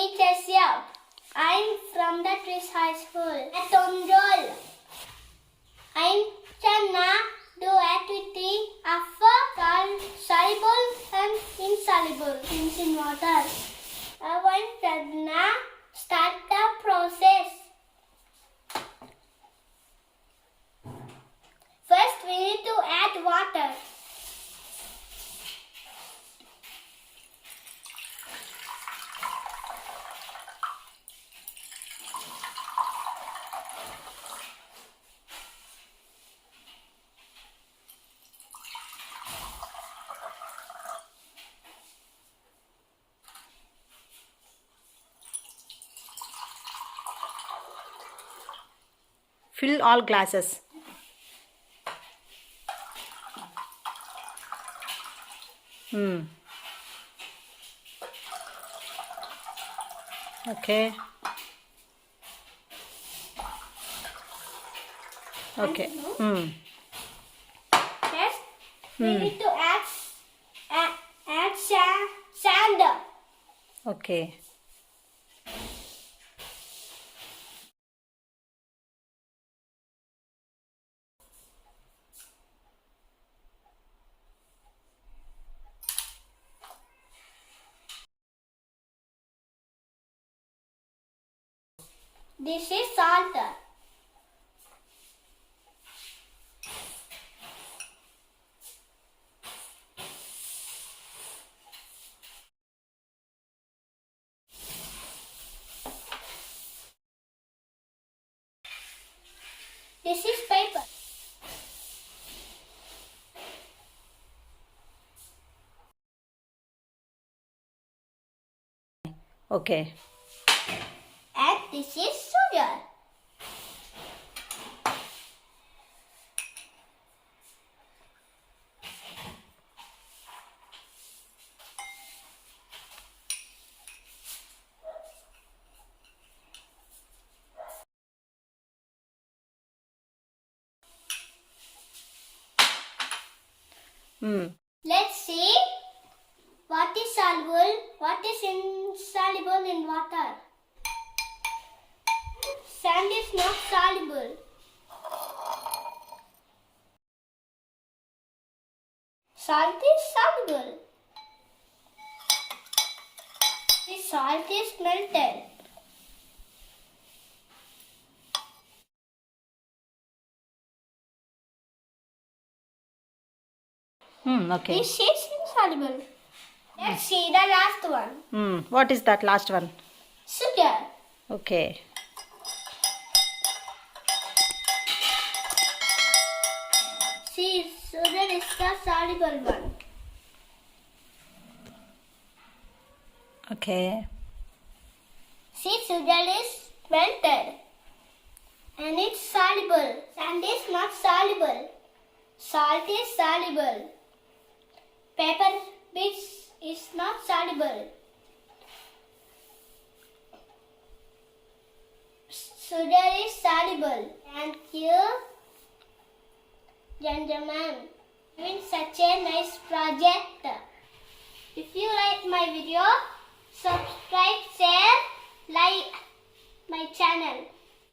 teachers here. I'm from the Querries High School at Tonjol. I'm gonna do activity of soluble and insoluble things in water. I want to start the process. First, we need to add water. Fill all glasses. Okay. Okay. Next, we need to add sand. Okay. This is salt. This is paper. Okay. And this is sugar. Let's see what is soluble, what is insoluble in water. Sand is not soluble. Salt is soluble. The salt is melted. Okay. This is insoluble. Let's see the last one. What is that last one? Sugar. Okay. See, sugar is the soluble one. Okay. See, sugar is melted. And it's soluble. Sand is not soluble. Salt is soluble. Paper bits is not soluble. Sugar is soluble. Thank you, gentlemen. Doing such a nice project. If you like my video, subscribe, share, like my channel.